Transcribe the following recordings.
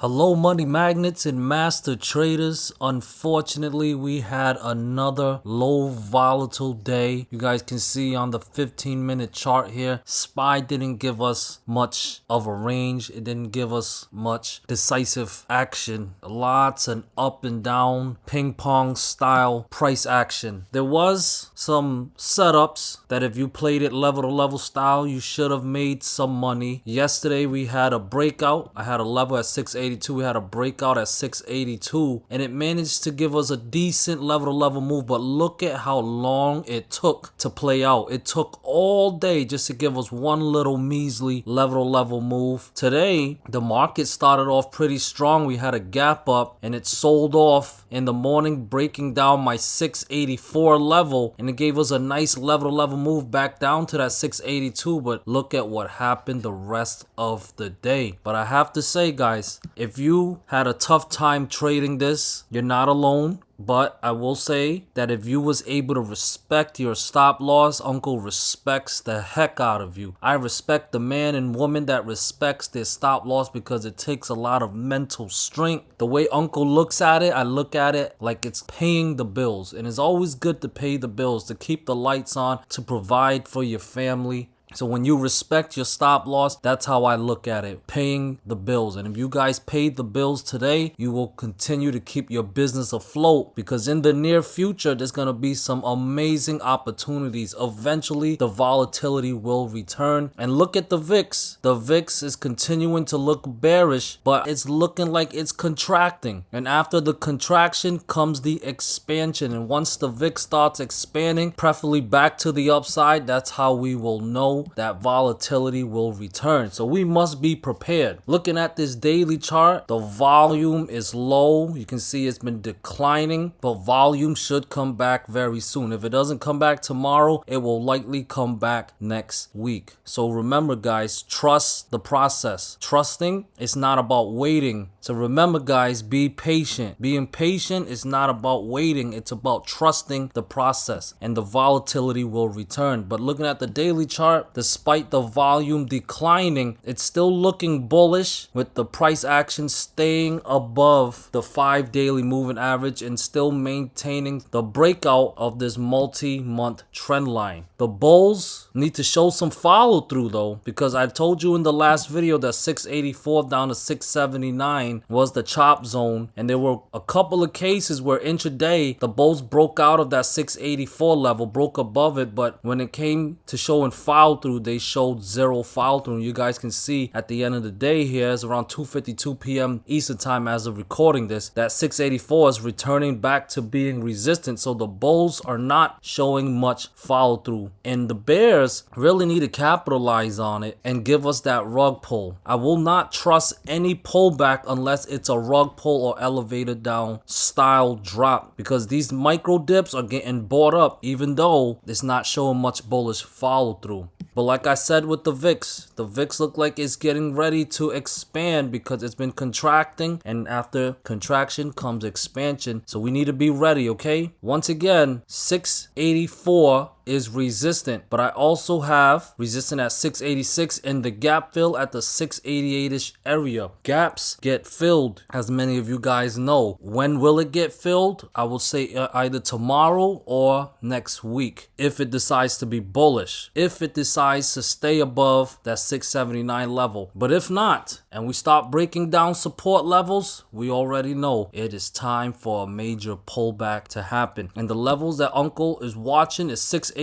Hello money magnets and master traders. Unfortunately, we had another low volatile day. You guys can see on the 15-minute chart here, SPY didn't give us much of a range. It didn't give us much decisive action. Lots and up and down ping pong style price action. There was some setups that if you played it level to level style, you should have made some money. Yesterday we had a breakout. I had a level at 682. We had a breakout at 682 and it managed to give us a decent level to level move, but look at how long it took to play out. It took all day just to give us one little measly level to level move. Today the market started off pretty strong. We had a gap up and it sold off in the morning, breaking down my 684 level, and it gave us a nice level to level move back down to that 682. But look at what happened the rest of the day. But I have to say, guys, if you had a tough time trading this, you're not alone. But I will say that if you was able to respect your stop loss, Uncle respects the heck out of you. I respect the man and woman that respects their stop loss because it takes a lot of mental strength. The way Uncle looks at it, I look at it like it's paying the bills. And it's always good to pay the bills, to keep the lights on, to provide for your family. So when you respect your stop loss, that's how I look at it, paying the bills. And if you guys paid the bills today, you will continue to keep your business afloat, because in the near future, there's going to be some amazing opportunities. Eventually, the volatility will return. And look at the VIX. The VIX is continuing to look bearish, but it's looking like it's contracting. And after the contraction comes the expansion. And once the VIX starts expanding, preferably back to the upside, that's how we will know that volatility will return. So we must be prepared. Looking at this daily chart, the volume is low. You can see it's been declining, but volume should come back very soon. If it doesn't come back tomorrow, it will likely come back next week. So remember, guys, trust the process. Trusting is not about waiting. So remember, guys, be patient. Being patient is not about waiting. It's about trusting the process, and the volatility will return. But looking at the daily chart, despite the volume declining, it's still looking bullish, with the price action staying above the 5 daily moving average and still maintaining the breakout of this multi-month trend line. The bulls need to show some follow through though, because I told you in the last video that 684 down to 679 was the chop zone, and there were a couple of cases where intraday the bulls broke out of that 684 level, broke above it, but when it came to showing follow through, they showed zero follow through. You guys can see at the end of the day here, it's around 2:52 p.m. Eastern time as of recording this, that 684 is returning back to being resistant. So the bulls are not showing much follow through, and the bears really need to capitalize on it and give us that rug pull. I will not trust any pullback unless it's a rug pull or elevated down style drop, because these micro dips are getting bought up even though it's not showing much bullish follow through. But like I said with the VIX look like it's getting ready to expand because it's been contracting, and after contraction comes expansion. So we need to be ready, okay? Once again, 684 is resistant, but I also have resistance at 686 and the gap fill at the 688-ish area. Gaps get filled, as many of you guys know. When will it get filled? I will say either tomorrow or next week, if it decides to be bullish, if it decides to stay above that 679 level. But if not, and we start breaking down support levels, we already know it is time for a major pullback to happen. And the levels that Uncle is watching is 682,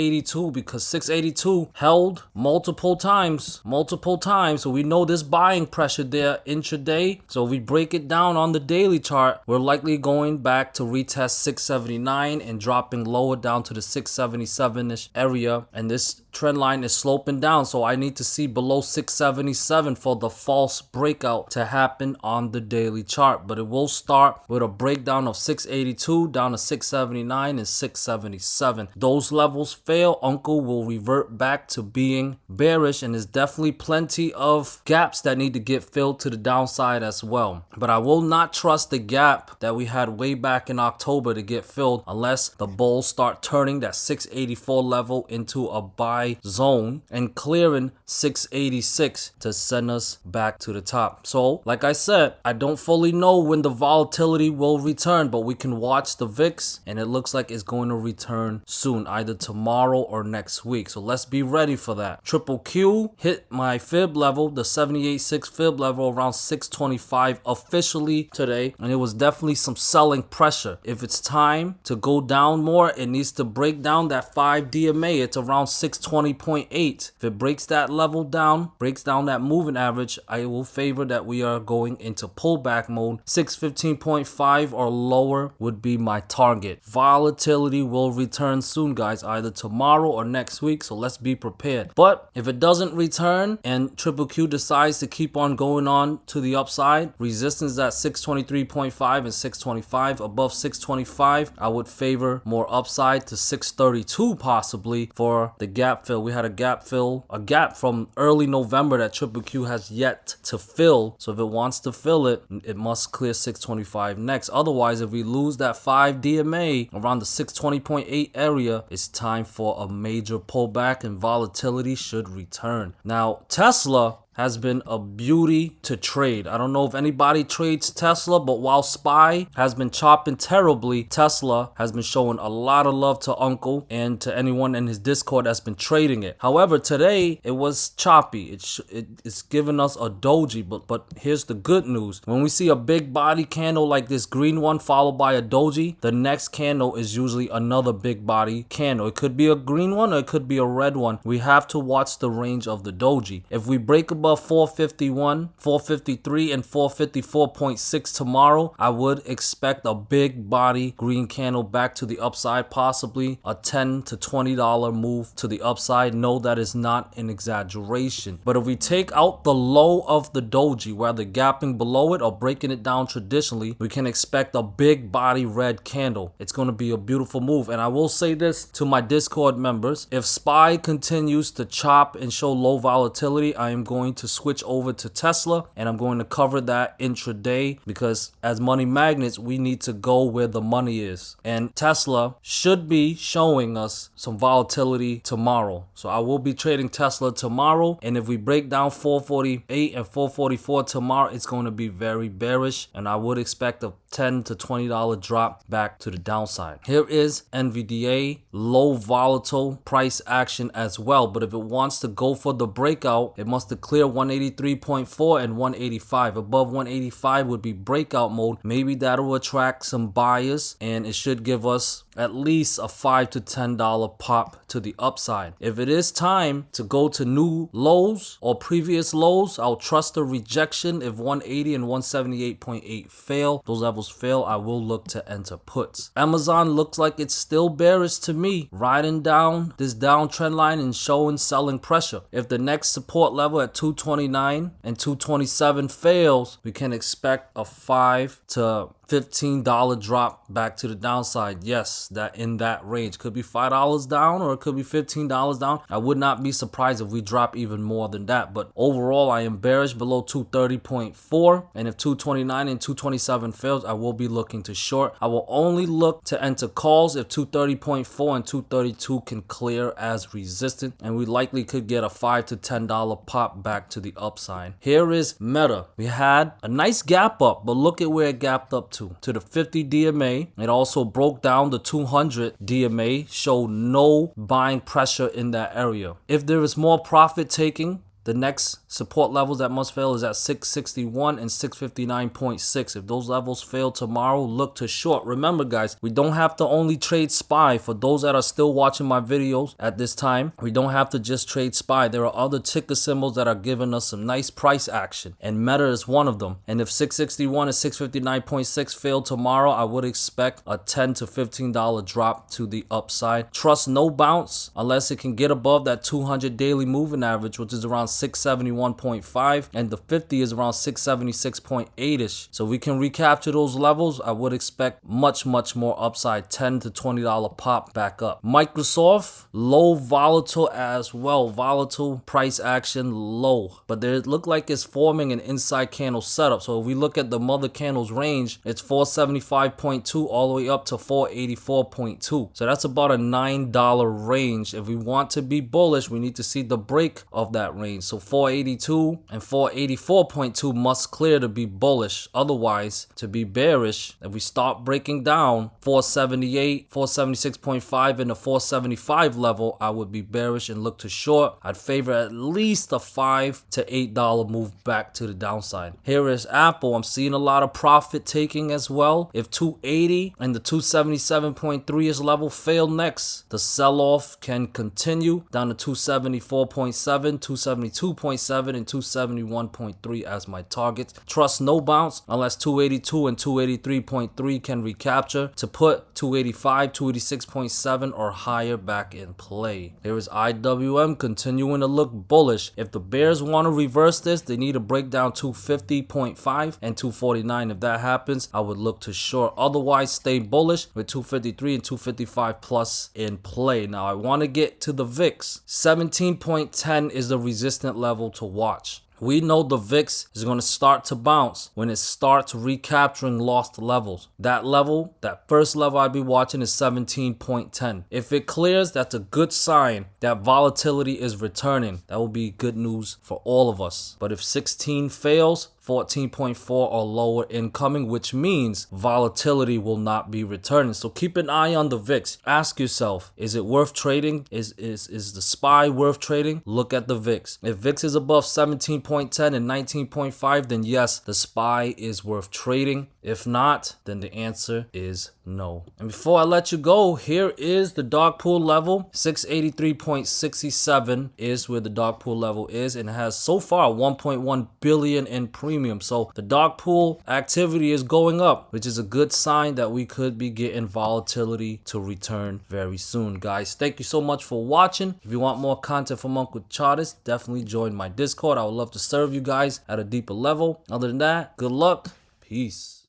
because 682 held multiple times. So we know there's buying pressure there intraday. So if we break it down on the daily chart, we're likely going back to retest 679 and dropping lower down to the 677-ish area. And this trend line is sloping down, so I need to see below 677 for the false breakout to happen on the daily chart. But it will start with a breakdown of 682 down to 679 and 677. Those levels fail, Uncle will revert back to being bearish, and there's definitely plenty of gaps that need to get filled to the downside as well. But I will not trust the gap that we had way back in October to get filled unless the bulls start turning that 684 level into a buy buy zone and clearing 686 to send us back to the top. So like I said, I don't fully know when the volatility will return, but we can watch the VIX and it looks like it's going to return soon, either tomorrow or next week. So let's be ready for that. Triple Q hit my fib level, the 78.6 fib level, around 625 officially today, and it was definitely some selling pressure. If it's time to go down more, it needs to break down that 5 DMA. It's around 620.8. If it breaks that level down, breaks down that moving average, I will favor that we are going into pullback mode. 615.5 or lower would be my target. Volatility will return soon, guys, either tomorrow or next week, so let's be prepared. But if it doesn't return and Triple Q decides to keep on going on to the upside, resistance at 623.5 and 625. Above 625, I would favor more upside to 632 possibly for the gap fill. We had a gap from early November that Triple Q has yet to fill. So if it wants to fill it, it must clear 625 next. Otherwise, if we lose that 5 DMA around the 620.8 area, it's time for a major pullback and volatility should return. Now, Tesla has been a beauty to trade. I don't know if anybody trades Tesla, but while SPY has been chopping terribly, Tesla has been showing a lot of love to Uncle and to anyone in his Discord that's been trading it. However, today it was choppy. It's giving us a doji, but here's the good news. When we see a big body candle like this green one followed by a doji, the next candle is usually another big body candle. It could be a green one or it could be a red one. We have to watch the range of the doji. If we break above 451, 453, and 454.6 tomorrow, I would expect a big body green candle back to the upside, possibly a $10 to $20 move to the upside. No, that is not an exaggeration. But if we take out the low of the doji, whether gapping below it or breaking it down traditionally, we can expect a big body red candle. It's going to be a beautiful move. And I will say this to my Discord members: if SPY continues to chop and show low volatility, I am going to switch over to Tesla and I'm going to cover that intraday, because as money magnets, we need to go where the money is. And Tesla should be showing us some volatility tomorrow. So I will be trading Tesla tomorrow. And if we break down 448 and 444 tomorrow, it's going to be very bearish. And I would expect a $10 to $20 drop back to the downside. Here is NVDA, low volatile price action as well. But if it wants to go for the breakout, it must clear 183.4 and 185. Above 185 would be breakout mode. Maybe that'll attract some buyers and it should give us at least a $5 to $10 pop to the upside. If it is time to go to new lows or previous lows, I'll trust the rejection. If 180 and 178.8 fail, those levels fail, I will look to enter puts. Amazon looks like it's still bearish to me, riding down this downtrend line and showing selling pressure. If the next support level at 229 and 227 fails, we can expect a $5 to $15 drop back to the downside. Yes, that in that range. Could be $5 down or it could be $15 down. I would not be surprised if we drop even more than that. But overall, I am bearish below 230.4. And if 229 and 227 fails, I will be looking to short. I will only look to enter calls if 230.4 and 232 can clear as resistant. And we likely could get a $5 to $10 pop back to the upside. Here is Meta. We had a nice gap up, but look at where it gapped up to the 50 DMA. It also broke down the 200 DMA, showed no buying pressure in that area. If there is more profit taking, the next support levels that must fail is at 661 and 659.6. If those levels fail tomorrow, look to short. Remember, guys, we don't have to only trade SPY. For those that are still watching my videos at this time, we don't have to just trade SPY. There are other ticker symbols that are giving us some nice price action, and Meta is one of them. And if 661 and 659.6 fail tomorrow, I would expect a $10 to $15 drop to the upside. Trust no bounce unless it can get above that 200 daily moving average, which is around 671.5 and the 50 is around 676.8ish. So we can recapture those levels. I would expect much more upside, $10 to $20 pop back up. Microsoft, low volatile as well. Volatile price action low, but there look like it's forming an inside candle setup. So if we look at the mother candles range, it's 475.2 all the way up to 484.2. So that's about a $9 range. If we want to be bullish, we need to see the break of that range. So 482 and 484.2 must clear to be bullish. Otherwise, to be bearish, if we start breaking down 478, 476.5 and the 475 level, I would be bearish and look to short. I'd favor at least a $5 to $8 move back to the downside. Here is Apple. I'm seeing a lot of profit taking as well. If 280 and the 277.3 level fail next, the sell-off can continue down to 274.7, 272.7 and 271.3 as my targets. Trust no bounce unless 282 and 283.3 can recapture to put 285, 286.7 or higher back in play. There is IWM continuing to look bullish. If the bears want to reverse this, they need to break down 250.5 and 249. If that happens, I would look to short. Otherwise, stay bullish with 253 and 255 plus in play. Now, I want to get to the VIX. 17.10 is the resistant level to watch. We know the VIX is going to start to bounce when it starts recapturing lost levels. That level, that first level I'd be watching is 17.10. If it clears, that's a good sign that volatility is returning. That will be good news for all of us. But if 16 fails, 14.4 or lower incoming, which means volatility will not be returning. So keep an eye on the VIX. Ask yourself, is it worth trading? Is the SPY worth trading? Look at the VIX. If VIX is above 17.10 and 19.5, then yes, the SPY is worth trading. If not, then the answer is no. And before I let you go, here is the DarkPool level. 683.67 is where the DarkPool level is, and it has so far 1.1 billion in premium. So the DarkPool activity is going up, which is a good sign that we could be getting volatility to return very soon. Guys, thank you so much for watching. If you want more content from Uncle Chartist, definitely join my Discord. I would love to serve you guys at a deeper level. Other than that, good luck. Peace.